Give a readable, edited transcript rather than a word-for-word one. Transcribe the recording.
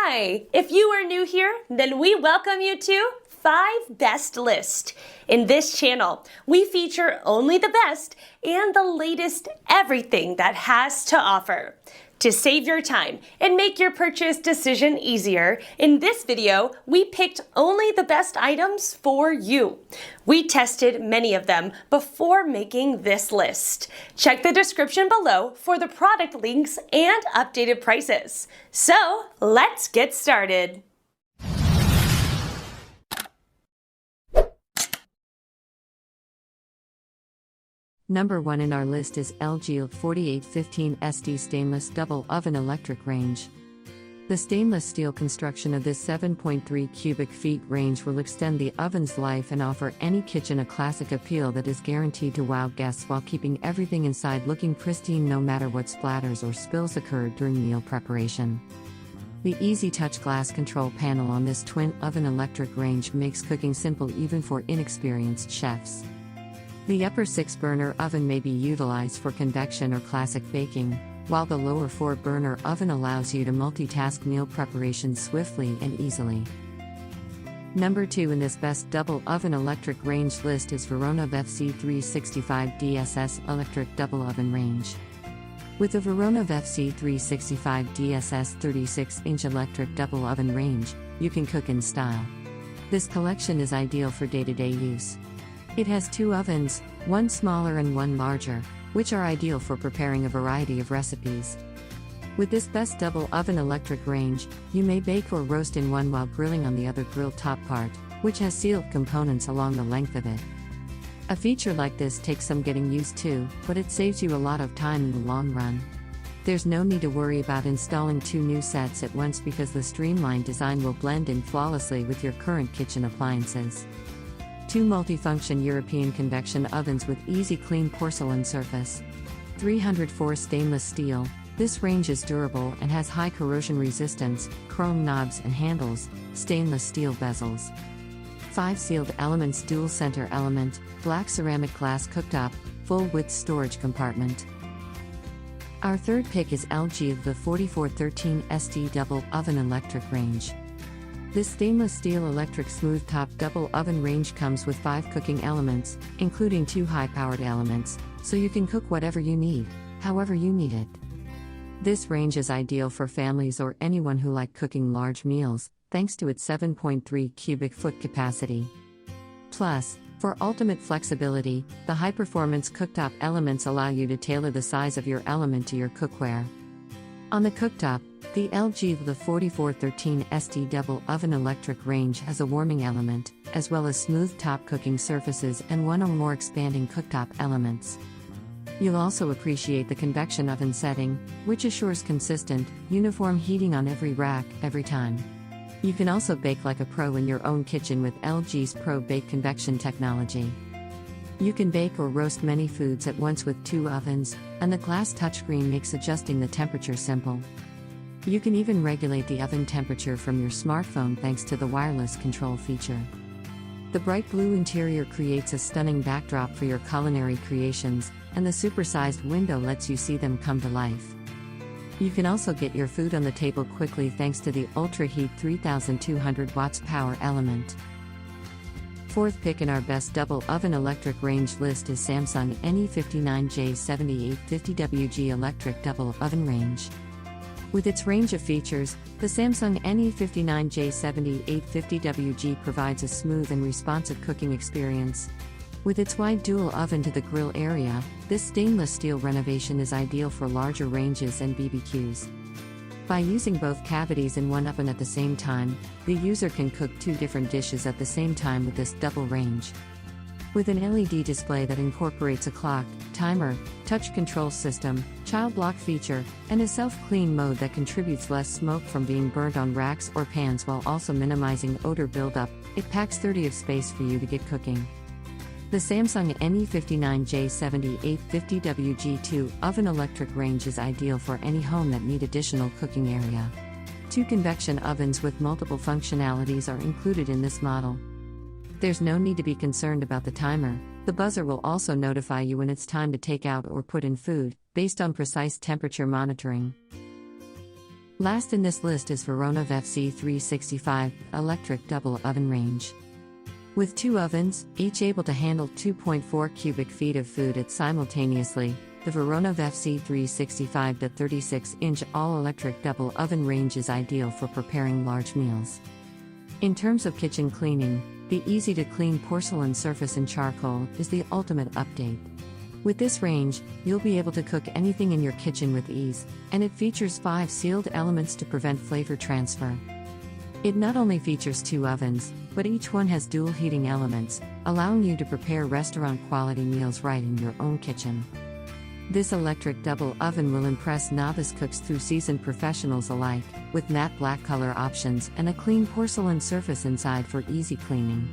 Hi! If you are new here, then we welcome you to 5 Best List. In this channel, we feature only the best and the latest everything that has to offer. To save your time and make your purchase decision easier, in this video, we picked only the best items for you. We tested many of them before making this list. Check the description below for the product links and updated prices. So, let's get started. Number 1 in our list is LG 4815SD Stainless Double Oven Electric Range. The stainless steel construction of this 7.3 cubic feet range will extend the oven's life and offer any kitchen a classic appeal that is guaranteed to wow guests while keeping everything inside looking pristine no matter what splatters or spills occurred during meal preparation. The easy touch glass control panel on this twin oven electric range makes cooking simple even for inexperienced chefs. The upper 6-burner oven may be utilized for convection or classic baking, while the lower 4-burner oven allows you to multitask meal preparation swiftly and easily. Number 2 in this best double oven electric range list is Verona FC365DSS Electric Double Oven Range. With the Verona FC365DSS 36-inch electric double oven range, you can cook in style. This collection is ideal for day-to-day use. It has 2 ovens, one smaller and one larger, which are ideal for preparing a variety of recipes. With this best double oven electric range, you may bake or roast in one while grilling on the other grilled top part, which has sealed components along the length of it. A feature like this takes some getting used to, but it saves you a lot of time in the long run. There's no need to worry about installing 2 new sets at once because the streamlined design will blend in flawlessly with your current kitchen appliances. 2 multifunction European convection ovens with easy clean porcelain surface. 304 stainless steel. This range is durable and has high corrosion resistance, chrome knobs and handles, stainless steel bezels. 5 sealed elements dual center element, black ceramic glass cooktop, full width storage compartment. Our third pick is LG the 4413SD Double Oven Electric Range. This stainless steel electric smooth top double oven range comes with 5 cooking elements, including 2 high-powered elements, so you can cook whatever you need, however you need it. This range is ideal for families or anyone who like cooking large meals, thanks to its 7.3 cubic foot capacity. Plus, for ultimate flexibility, the high-performance cooktop elements allow you to tailor the size of your element to your cookware. On the cooktop, the LG the 4413SD Double Oven Electric Range has a warming element, as well as smooth top cooking surfaces and 1 or more expanding cooktop elements. You'll also appreciate the convection oven setting, which assures consistent, uniform heating on every rack, every time. You can also bake like a pro in your own kitchen with LG's Pro Bake Convection technology. You can bake or roast many foods at once with 2 ovens, and the glass touchscreen makes adjusting the temperature simple. You can even regulate the oven temperature from your smartphone thanks to the wireless control feature. The bright blue interior creates a stunning backdrop for your culinary creations, and the supersized window lets you see them come to life. You can also get your food on the table quickly thanks to the Ultra Heat 3200 watts power element. Fourth pick in our best double oven electric range list is Samsung NE59J7850WG Electric Double Oven Range. With its range of features, the Samsung NE59J7850WG provides a smooth and responsive cooking experience. With its wide dual oven to the grill area, this stainless steel renovation is ideal for larger ranges and BBQs. By using both cavities in one oven at the same time, the user can cook 2 different dishes at the same time with this double range. With an LED display that incorporates a clock, timer, touch control system, child lock feature, and a self-clean mode that contributes less smoke from being burnt on racks or pans while also minimizing odor buildup, it packs 30 of space for you to get cooking. The Samsung NE59J7850WG2 Oven Electric Range is ideal for any home that need additional cooking area. 2 convection ovens with multiple functionalities are included in this model. There's no need to be concerned about the timer. The buzzer will also notify you when it's time to take out or put in food, based on precise temperature monitoring. Last in this list is Verona FC365 electric double oven range. With 2 ovens, each able to handle 2.4 cubic feet of food simultaneously, the Verona FC365 36-inch all-electric double oven range is ideal for preparing large meals. In terms of kitchen cleaning, the easy-to-clean porcelain surface and charcoal is the ultimate update. With this range, you'll be able to cook anything in your kitchen with ease, and it features 5 sealed elements to prevent flavor transfer. It not only features 2 ovens, but each one has dual heating elements, allowing you to prepare restaurant-quality meals right in your own kitchen. This electric double oven will impress novice cooks through seasoned professionals alike, with matte black color options and a clean porcelain surface inside for easy cleaning.